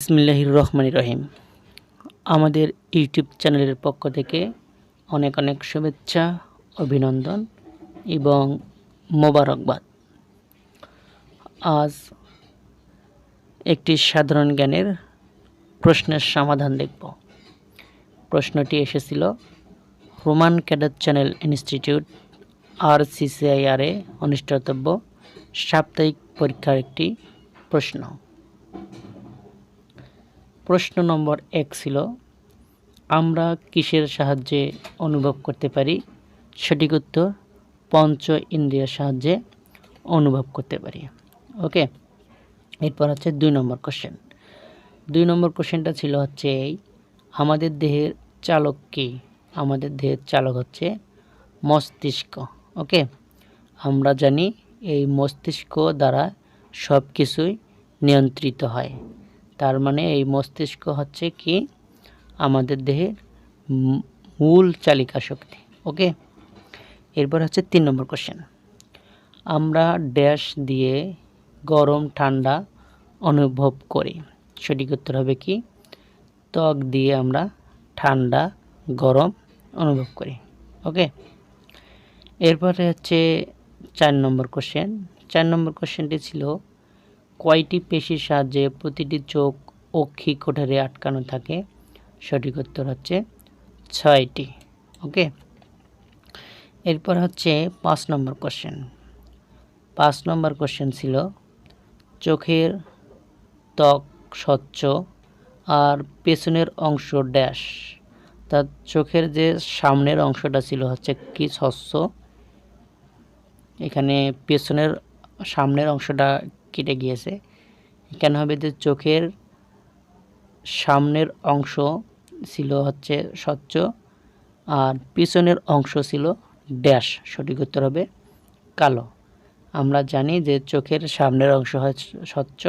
বিসমিল্লাহির রহমানির রহিম। আমাদের ইউটিউব চ্যানেলের পক্ষ থেকে অনেক অনেক শুভেচ্ছা, অভিনন্দন এবং মোবারকবাদ। আজ একটি সাধারণ জ্ঞানের প্রশ্নের সমাধান দেখব। প্রশ্নটি এসেছিল Roman cadet channel institute RCCIR এ অনুষ্ঠিতব্য সাপ্তাহিক পরীক্ষার একটি প্রশ্ন। প্রশ্ন নম্বর 1 ছিল, আমরা কিসের সাহায্যে অনুভব করতে পারি? সঠিক উত্তর, পঞ্চ ইন্দ্রিয়ের সাহায্যে অনুভব করতে পারি। ওকে, এরপর হচ্ছে 2 নম্বর কোশ্চেন। 2 নম্বর কোশ্চেনটা ছিল হচ্ছে এই, আমাদের দেহের চালক কি? আমাদের দেহের চালক হচ্ছে মস্তিষ্ক। ওকে, আমরা জানি এই মস্তিষ্ক দ্বারা সব কিছুই নিয়ন্ত্রিত হয়। তার মানে এই মস্তিষ্ক হচ্ছে কি আমাদের দেহের মূল চালিকা শক্তি। ওকে, এরপর হচ্ছে 3 নম্বর কোশ্চেন। আমরা ড্যাশ দিয়ে গরম ঠান্ডা অনুভব করি? সঠিক উত্তর হবে কি, ত্বক দিয়ে আমরা ঠান্ডা গরম অনুভব করি। ওকে, এরপরে হচ্ছে 4 নম্বর কোশ্চেন। 4 নম্বর কোশ্চেনটি ছিল, কয়টি পেশির সাহায্যে প্রতিটি চোখ অক্ষি কোঠারে আটকানো থাকে? সঠিক উত্তর হচ্ছে 6টি। ওকে, এরপর হচ্ছে 5 নম্বর কোশ্চেন। 5 নম্বর কোশ্চেন ছিল, চোখের ত্বক স্বচ্ছ আর পেছনের অংশ ড্যাশ। তার চোখের যে সামনের অংশটা ছিল হচ্ছে কি স্বচ্ছ, এখানে পেছনের সামনের অংশটা কেটে গিয়েছে। এখানে হবে যে চোখের সামনের অংশ ছিল হচ্ছে স্বচ্ছ আর পিছনের অংশ ছিল ড্যাশ। সঠিক উত্তর হবে কালো। আমরা জানি যে চোখের সামনের অংশ হয় স্বচ্ছ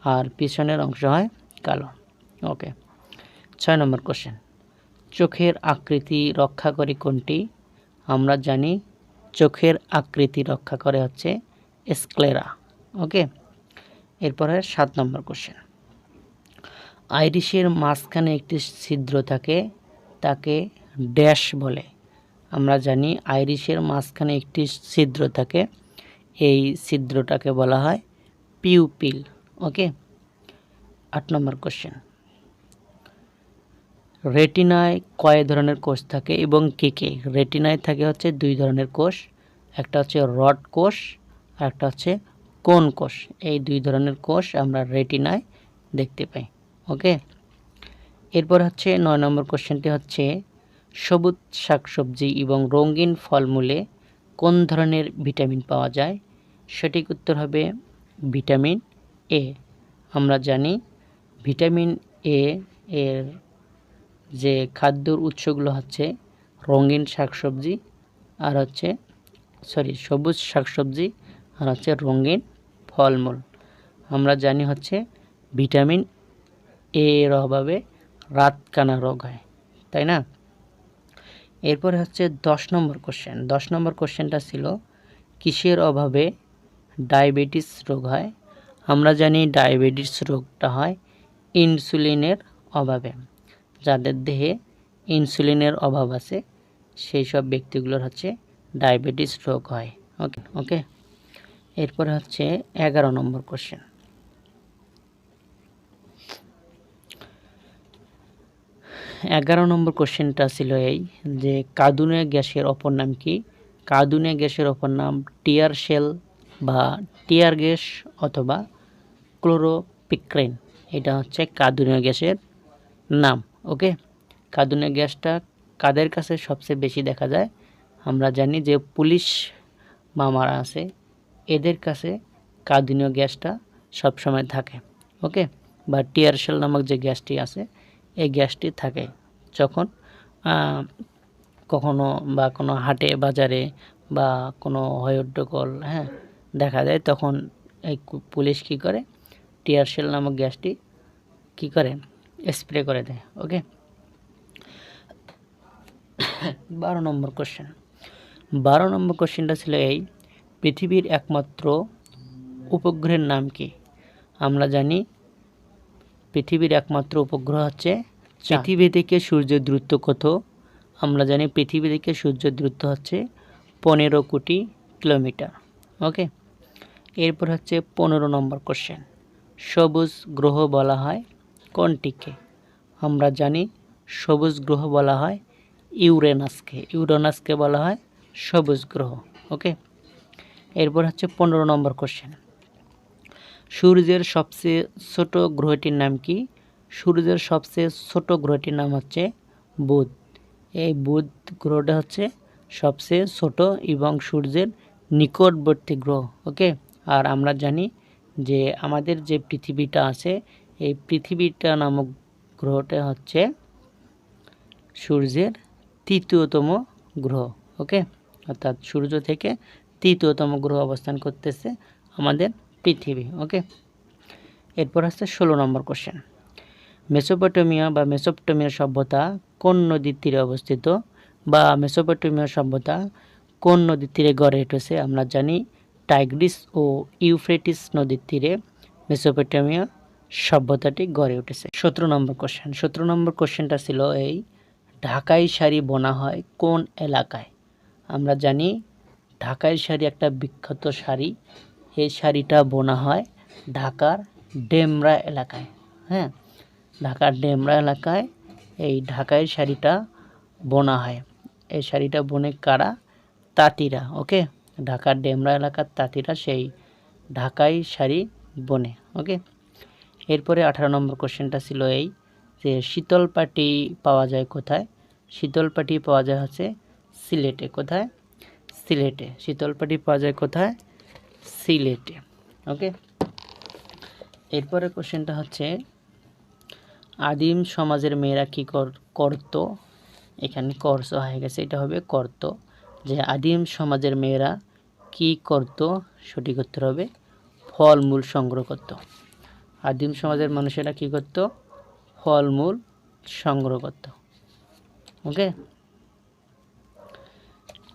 আর পিছনের অংশ হয় কালো। ওকে, 6 নম্বর কোশ্চেন। চোখের আকৃতি রক্ষা করে কোনটি? আমরা জানি চোখের আকৃতি রক্ষা করে হচ্ছে স্ক্লেরা। ওকে, এরপরে 7 নম্বর কোশ্চেন। আইরিশের মাঝখানে একটি ছিদ্র থাকে, তাকে ড্যাশ বলে? আমরা জানি আইরিশের মাঝখানে একটি ছিদ্র থাকে, এই ছিদ্রটাকে বলা হয় পিউপিল। ওকে, 8 নম্বর কোশ্চেন। রেটিনায় কয় ধরনের কোষ থাকে এবং কে কে? রেটিনায় থাকে হচ্ছে 2 ধরনের কোষ, একটা হচ্ছে রড কোষ আর একটা হচ্ছে কোন কোষ। এই 2 ধরনের কোষ আমরা রেটিনায় দেখতে পাই। ওকে, এরপর হচ্ছে 9 নম্বর কোশ্চেনটি হচ্ছে, সবুজ শাকসবজি এবং রঙিন ফলমূলে কোন ধরনের ভিটামিন পাওয়া যায়? সঠিক উত্তর হবে ভিটামিন এ। আমরা জানি ভিটামিন এ এর যে খাদ্যর উৎসগুলো হচ্ছে রঙিন শাকসবজি আর হচ্ছে সবুজ শাকসবজি আর হচ্ছে রঙিন ফলমূল। আমরা জানি হচ্ছে ভিটামিন এ এর অভাবে রাতকানা রোগ হয়, তাই না? এরপরে হচ্ছে 10 নম্বর কোশ্চেন। 10 নম্বর কোশ্চেনটা ছিল, কিসের অভাবে ডায়াবেটিস রোগ হয়? আমরা জানি ডায়াবেটিস রোগটা হয় ইনসুলিনের অভাবে। যাদের দেহে ইনসুলিনের অভাব আছে সেই সব ব্যক্তিগুলোর হচ্ছে ডায়াবেটিস রোগ হয়। ওকে ওকে, এরপরে হচ্ছে 11 নম্বর কোশ্চেন। 11 নম্বর কোশ্চেনটা ছিল এই যে, কাঁদুনে গ্যাসের অপর নাম কি? কাঁদুনে গ্যাসের অপর নাম টিয়ার শেল বা টিয়ার গ্যাস অথবা ক্লোরোপিক্রেন। এটা হচ্ছে কাঁদুনে গ্যাসের নাম। ওকে, কাঁদুনে গ্যাসটা কাদের কাছে সবচেয়ে বেশি দেখা যায়? আমরা জানি যে পুলিশ মামারা আছে এদের কাছে কাঁদুনে গ্যাসটা সবসময় থাকে। ওকে, বা টিয়ার শেল নামক যে গ্যাসটি আছে এই গ্যাসটি থাকে যখন কখনো বা কোনো হাটে বাজারে বা কোনো হইহট্টগোল দেখা যায়, তখন এই পুলিশ কী করে, টিয়ার শেল নামক গ্যাসটি কী করে স্প্রে করে দেয়। ওকে, 12 নম্বর কোশ্চেন। 12 নম্বর কোশ্চেনটা ছিল এই, পৃথিবীর একমাত্র উপগ্রহের নাম কি? আমরা জানি পৃথিবীর একমাত্র উপগ্রহ হচ্ছে পৃথিবী থেকে সূর্যের দূরত্ব কত? আমরা জানি পৃথিবী থেকে সূর্যের দূরত্ব হচ্ছে 15 কোটি কিলোমিটার। ওকে, এরপর হচ্ছে 15 নম্বর কোশ্চেন। সবুজ গ্রহ বলা হয় কোনটিকে? আমরা জানি সবুজ গ্রহ বলা হয় ইউরেনাসকে। ইউরেনাসকে বলা হয় সবুজ গ্রহ। ওকে, এরপর হচ্ছে 15 নম্বর কোশ্চেন। সূর্যের সবচেয়ে ছোট গ্রহটির নাম কি? সূর্যের সবচেয়ে ছোট গ্রহটির নাম হচ্ছে বুধ। এই বুধ গ্রহটা হচ্ছে সবচেয়ে ছোট এবং সূর্যের নিকটবর্তী গ্রহ। ওকে, আর আমরা জানি যে আমাদের যে পৃথিবীটা আছে, এই পৃথিবীটা নামক গ্রহটা হচ্ছে সূর্যের তৃতীয়তম গ্রহ। ওকে, অর্থাৎ সূর্য থেকে তৃতীয়তম গ্রহ অবস্থান করতেছে আমাদের পৃথিবী। ওকে, এরপর হচ্ছে 16 নম্বর কোশ্চেন। মেসোপটেমিয়া বা মেসোপটেমিয়া সভ্যতা কোন নদীর তীরে অবস্থিত? বা মেসোপটেমিয়া সভ্যতা কোন নদীর তীরে গড়ে উঠেছে? আমরা জানি টাইগ্রিস ও ইউফ্রেটিস নদীর তীরে মেসোপটেমিয়া সভ্যতাটি গড়ে উঠেছে। 17 নম্বর কোশ্চেন। 17 নম্বর কোশ্চেনটা ছিল এই, ঢাকাই শাড়ি বোনা হয় কোন এলাকায়? আমরা জানি ঢাকাই শাড়ি একটা বিখ্যাত শাড়ি। এই শাড়িটা বোনা হয় ঢাকার ডেমরা এলাকায়। হ্যাঁ, ঢাকার ডেমরা এলাকায় এই ঢাকাই শাড়িটা বোনা হয়। এই শাড়িটা বনে কারা? তাঁতিরা। ওকে, ঢাকার ডেমরা এলাকার তাঁতিরা সেই ঢাকাই শাড়ি বনে। ওকে, এরপরে 18 নম্বর কোশ্চেনটা ছিল এই যে শীতল পাটি পাওয়া যায় কোথায়? শীতল পাটি পাওয়া যায় হচ্ছে সিলেটে। কোথায়? সিলেটে। শীতল পাটি পাওয়া যায় কোথায়? সিলেটে। ওকে, এরপরে কোশ্চেনটা হচ্ছে আদিম সমাজের মেয়েরা কি করতো? এখানে করস হয়ে গেছে, এটা হবে করত। যে আদিম সমাজের মেয়েরা কি করত? সঠিক উত্তর হবে ফলমূল সংগ্রহ করত। আদিম সমাজের মানুষেরা কি করত? ফলমূল সংগ্রহ করত। ওকে,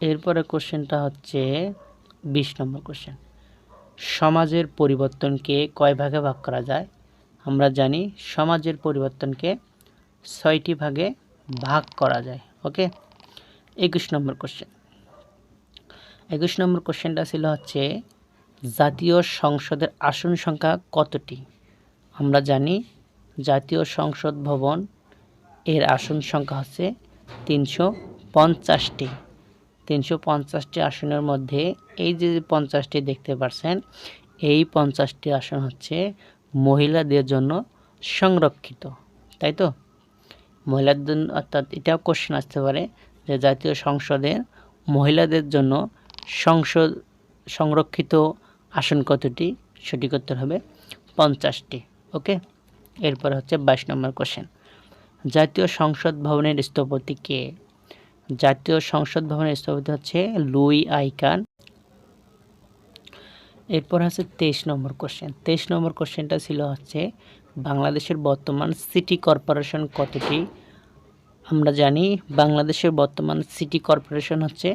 এরপরে কোশ্চেনটা হচ্ছে 20 নম্বর কোশ্চেন। সমাজের পরিবর্তনকে কয় ভাগে ভাগ করা যায়? আমরা জানি সমাজের পরিবর্তনকে 6টি ভাগে ভাগ করা যায়। ওকে, 21 নম্বর কোশ্চেন। 21 নম্বর কোশ্চেনটা ছিল হচ্ছে জাতীয় সংসদের আসন সংখ্যা কতটি? আমরা জানি জাতীয় সংসদ ভবন এর আসন সংখ্যা হচ্ছে 350টি। 350টি আসনের মধ্যে এই যে 50টি দেখতে পাচ্ছেন, এই 50টি আসন হচ্ছে মহিলাদের জন্য সংরক্ষিত, তাই তো? মহিলাদের জন্য, অর্থাৎ এটাও কোশ্চেন আসতে পারে যে জাতীয় সংসদের মহিলাদের জন্য সংরক্ষিত আসন কতটি? সঠিক উত্তর হবে 50টি। ওকে, এরপর হচ্ছে 22 নম্বর কোশ্চেন। জাতীয় সংসদ ভবনের স্থপতি কে? জাতীয় সংসদ ভবনের স্থপতি হচ্ছে লুই আইকান। এরপর হচ্ছে 23 নম্বর কোশ্চেন। 23 নম্বর কোশ্চেনটা ছিল হচ্ছে বাংলাদেশের বর্তমান সিটি কর্পোরেশন কতটি? আমরা জানি বাংলাদেশের বর্তমান সিটি কর্পোরেশন হচ্ছে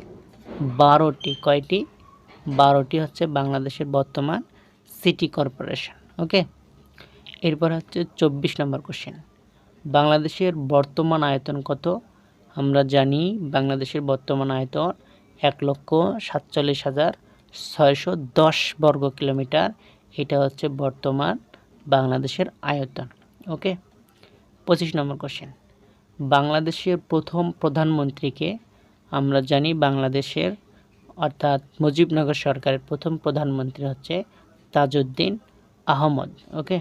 12টি। কয়টি? 12টি হচ্ছে বাংলাদেশের বর্তমান সিটি কর্পোরেশন। ওকে, এরপর হচ্ছে 24 নম্বর কোশ্চেন। বাংলাদেশের বর্তমান আয়তন কত? আমরা জানি বাংলাদেশের বর্তমান আয়তন 1,47,610 বর্গ কিলোমিটার। এটা হচ্ছে বর্তমান বাংলাদেশের আয়তন। ওকে, 25 নম্বর কোশ্চেন। বাংলাদেশের প্রথম প্রধানমন্ত্রীকে? আমরা জানি বাংলাদেশের অর্থাৎ মুজিবনগর সরকারের প্রথম প্রধানমন্ত্রী হচ্ছে তাজউদ্দিন আহমদ। ওকে,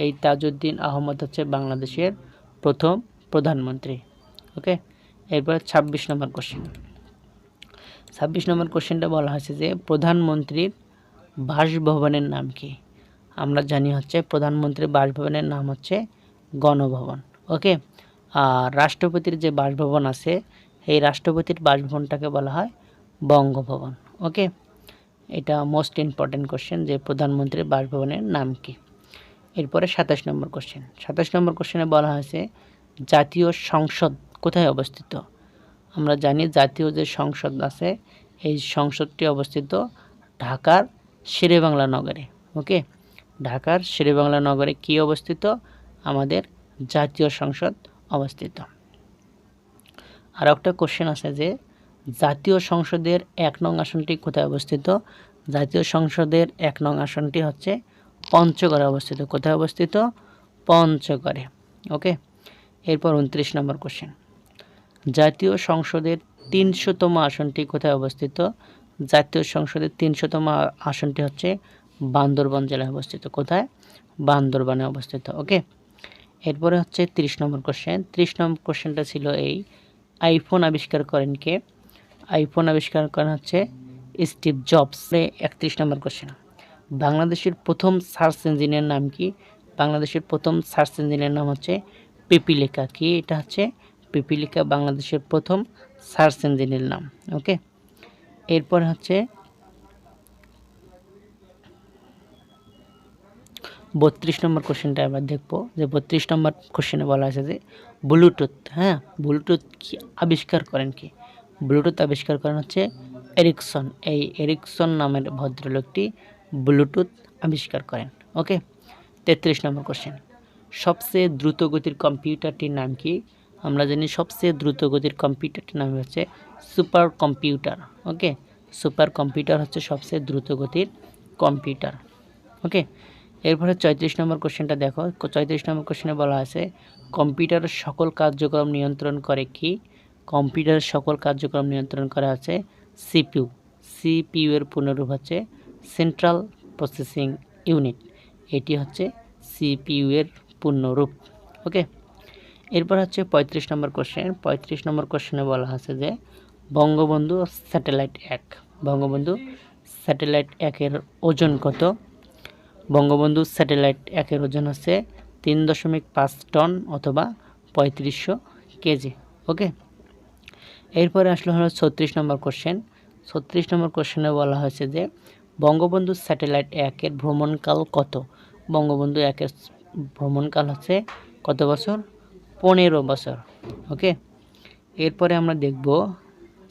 এই তাজউদ্দিন আহমদ হচ্ছে বাংলাদেশের প্রথম প্রধানমন্ত্রী। ওকে, এরপর 26 নম্বর কোশ্চেন। 26 নম্বর কোশ্চেনটা বলা হয়েছে যে প্রধানমন্ত্রীর বাসভবনের নাম কি? আমরা জানি হচ্ছে প্রধানমন্ত্রীর বাসভবনের নাম হচ্ছে গণভবন। ওকে, আর রাষ্ট্রপতির যে বাসভবন আছে, এই রাষ্ট্রপতির বাসভবনটাকে বলা হয় বঙ্গভবন। ওকে, এটা মোস্ট ইম্পর্টেন্ট কোশ্চেন যে প্রধানমন্ত্রীর বাসভবনের নাম কি। এরপরে 27 নম্বর কোশ্চেন। 27 নম্বর কোশ্চেনে বলা হয়েছে জাতীয় সংসদ কোথায় অবস্থিত? আমরা জানি জাতীয় যে সংসদ আছে, এই সংসদটি অবস্থিত ঢাকার শেরেবাংলা নগরে। ওকে, ঢাকার শেরেবাংলা নগরে কি অবস্থিত? আমাদের জাতীয় সংসদ অবস্থিত। আর একটা কোশ্চেন আছে যে জাতীয় সংসদের 1 নং আসনটি কোথায় অবস্থিত? জাতীয় সংসদের 1 নং আসনটি হচ্ছে পঞ্চগড়ে অবস্থিত। কোথায় অবস্থিত? পঞ্চগড়ে। ওকে, এরপর 29 নম্বর কোশ্চেন, জাতীয় সংসদের 300তম আসনটি কোথায় অবস্থিত? জাতীয় সংসদের 300তম আসনটি হচ্ছে বান্দরবান জেলায় অবস্থিত। কোথায়? বান্দরবানে অবস্থিত। ওকে, এরপরে হচ্ছে 30 নম্বর কোশ্চেন। 30 নম্বর কোশ্চেনটা ছিল এই, আইফোন আবিষ্কার করেন কে? আইফোন আবিষ্কার করেন হচ্ছে স্টিভ জবস। 31 নম্বর কোশ্চেন, বাংলাদেশের প্রথম সার্চ ইঞ্জিনের নাম কি? বাংলাদেশের প্রথম সার্চ ইঞ্জিনের নাম হচ্ছে পিপিলিকা। কি এটা হচ্ছে? পিপিলিকা বাংলাদেশের প্রথম সার্চ ইঞ্জিনের নাম। ওকে, এরপর হচ্ছে 32 নম্বর কোশ্চেনটা আবার দেখবো। যে 32 নম্বর কোশ্চেনে বলা আছে যে ব্লুটুথ, হ্যাঁ, ব্লুটুথ কি আবিষ্কার করেন কি? ব্লুটুথ আবিষ্কার করেন হচ্ছে এরিকসন। এই এরিকসন নামের ভদ্রলোকটি ব্লুটুথ আবিষ্কার করেন। ওকে, 33 নম্বর কোশ্চেন, সবচেয়ে দ্রুত গতির কম্পিউটারটির নাম কি? আমরা জানি সবচেয়ে দ্রুত গতির কম্পিউটারটির নাম হচ্ছে সুপার কম্পিউটার। ওকে, সুপার কম্পিউটার হচ্ছে সবচেয়ে দ্রুত গতির কম্পিউটার। ওকে, এরপরে 34 নম্বর কোশ্চেনটা দেখো। 34 নম্বর কোশ্চেনে বলা আছে কম্পিউটারের সকল কার্যক্রম নিয়ন্ত্রণ করে কি? কম্পিউটারের সকল কার্যক্রম নিয়ন্ত্রণ করা আছে সিপিইউ। সিপিইউ এর পূর্ণরূপ হচ্ছে সেন্ট্রাল প্রসেসিং ইউনিট। এটি হচ্ছে সিপিইউ এর পূর্ণরূপ। ওকে, এরপর হচ্ছে 35 নম্বর কোশ্চেন। 35 নম্বর কোশ্চেনে বলা আছে যে বঙ্গবন্ধু স্যাটেলাইট 1, বঙ্গবন্ধু স্যাটেলাইট 1 এর ওজন কত? বঙ্গবন্ধু স্যাটেলাইট 1 এর ওজন হচ্ছে 3.5 টন অথবা 3500 কেজি। ওকে, এরপরে আসলে হলো 36 নম্বর কোশ্চেন। 36 নম্বর কোশ্চেনে বলা হয়েছে যে বঙ্গবন্ধু স্যাটেলাইট 1 এর ভ্রমণকাল কত? বঙ্গবন্ধু 1 এর ভ্রমণকাল হচ্ছে কত বছর? 15 বছর। ওকে, এরপরে আমরা দেখব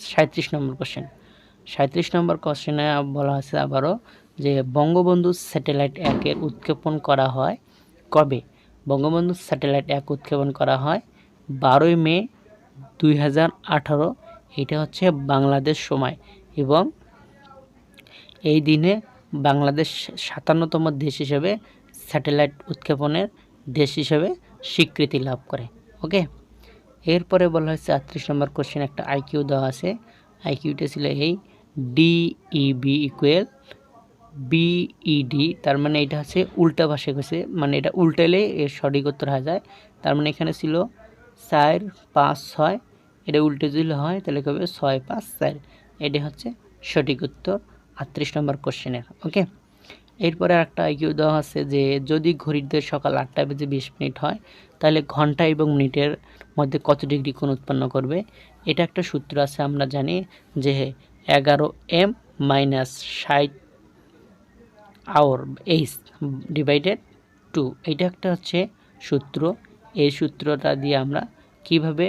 37 নম্বর কোশ্চেন। 37 নম্বর কোশ্চেনে বলা আছে আবারও যে বঙ্গবন্ধু স্যাটেলাইট 1 এর উৎক্ষেপণ করা হয় কবে? বঙ্গবন্ধু স্যাটেলাইট 1 উৎক্ষেপণ করা হয় 12 মে 2018। এটা হচ্ছে বাংলাদেশ সময় এবং এই দিনে বাংলাদেশ 57তম দেশ হিসেবে স্যাটেলাইট উৎক্ষেপণের দেশ হিসেবে স্বীকৃতি লাভ করে। ওকে, এরপরে বলা হয়েছে 38 নম্বর কোশ্চেন, একটা আইকিউ দেওয়া আছে। আইকিউটা ছিল এই, ডিইবি ইকুয়াল বিইডি, তার মানে এটা হচ্ছে উল্টা ভাষায় গেছে, মানে এটা উল্টালে এর সঠিক উত্তর হয়ে যায়। তার মানে এখানে ছিল 4 5 6, এটা উল্টে দিলে হয় তাহলে কবে 6 5 4। এটা হচ্ছে সঠিক উত্তর 38 নম্বর কোশ্চেনের। ওকে, এরপরে একটা আইকিউ দেওয়া আছে যে যদি ঘড়িতে সকাল 8টা বেজে 20 মিনিট হয় তাহলে ঘন্টা এবং মিনিটের মধ্যে কত ডিগ্রি কোণ উৎপন্ন করবে? এটা একটা সূত্র আছে, আমরা জানি যে 11m - 60 আওয়ার এইচ ডিভাইডেড 2। এটা একটা হচ্ছে সূত্র। এই সূত্রটা দিয়ে আমরা কিভাবে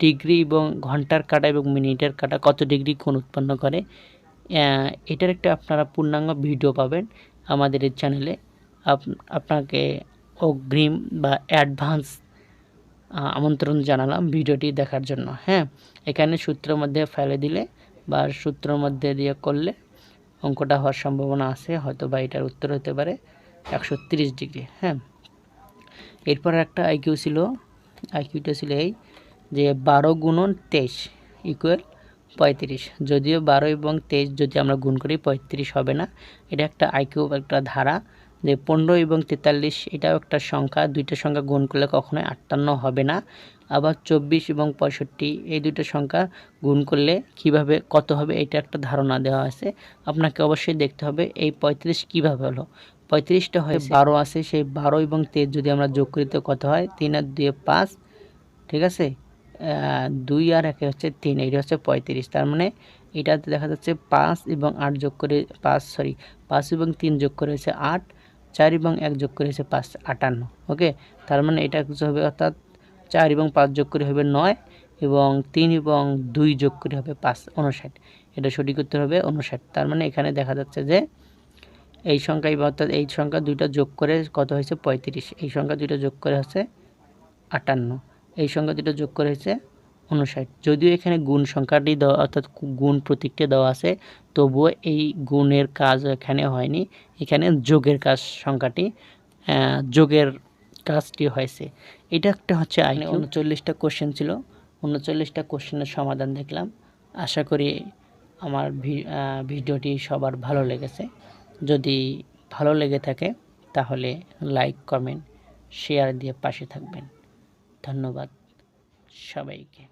ডিগ্রি এবং ঘন্টার কাঁটা এবং মিনিটের কাঁটা কত ডিগ্রি কোণ উৎপন্ন করে, এটার একটা আপনারা পূর্ণাঙ্গ ভিডিও পাবেন আমাদের এই চ্যানেলে। আপনাকে অগ্রিম বা অ্যাডভান্স আমন্ত্রণ জানালাম ভিডিওটি দেখার জন্য। হ্যাঁ, এখানে সূত্রের মধ্যে ফেলে দিলে বা সূত্রের মধ্যে দিয়ে করলে অঙ্কটা হওয়ার সম্ভাবনা আছে, হয়তো বা এটার উত্তর হতে পারে 130 ডিগ্রি। হ্যাঁ, এরপর একটা আইকিউ ছিল, আইকিউটা ছিল এই যে 12 × 23 ইকুয়াল 35। যদিও 12 এবং 23 যদি আমরা গুণ করি 35 হবে না। এটা একটা আইকিউ, একটা ধারা যে 15 এবং 43 এটাও একটা সংখ্যা, দুইটা সংখ্যা গুণ করলে কখনোই 58 হবে না। আবার 24 এবং 65 এই দুটো সংখ্যা গুণ করলে কিভাবে কত হবে এটা একটা ধারণা দেওয়া আছে। আপনাকে অবশ্যই দেখতে হবে এই 35 কিভাবে হলো। 35টা হয় 12 আছে, সেই 12 এবং 23 যদি আমরা যোগ করি তো কত হয়? 3 আর 2 5, ঠিক আছে, 2 আর 1 হচ্ছে 3, এইটা হচ্ছে 35। তার মানে এটাতে দেখা যাচ্ছে 5 এবং 8 যোগ করে 5 এবং 3 যোগ করে হচ্ছে 8, 4 এবং 1 যোগ করে হচ্ছে 5, 58। ওকে, তার মানে এটা কিছু হবে, অর্থাৎ 4 এবং 5 যোগ করে হবে 9 এবং 3 এবং 2 যোগ করে হবে 5, 59। এটা সঠিক উত্তর হবে 59। তার মানে এখানে দেখা যাচ্ছে যে এই সংখ্যা অর্থাৎ এই সংখ্যা দুইটা যোগ করে কত হয়েছে 35, এই সংখ্যা দুইটা যোগ করে হচ্ছে 58, এই সংখ্যা দুটো যোগ করে হচ্ছে 59। যদিও এখানে গুণ সংখ্যাটি দেওয়া অর্থাৎ গুণ প্রতীকটি দেওয়া আছে, তবুও এই গুণের কাজ এখানে হয়নি, এখানে যোগের কাজ সংখ্যাটি যোগের কাজটি হয়েছে। এটা একটা হচ্ছে 39টা কোশ্চেন ছিল, 39টা কোশ্চেনের সমাধান দেখলাম। আশা করি আমার ভিডিওটি সবার ভালো লেগেছে। যদি ভালো লেগে থাকে তাহলে লাইক, কমেন্ট, শেয়ার দিয়ে পাশে থাকবেন। ধন্যবাদ সবাইকে।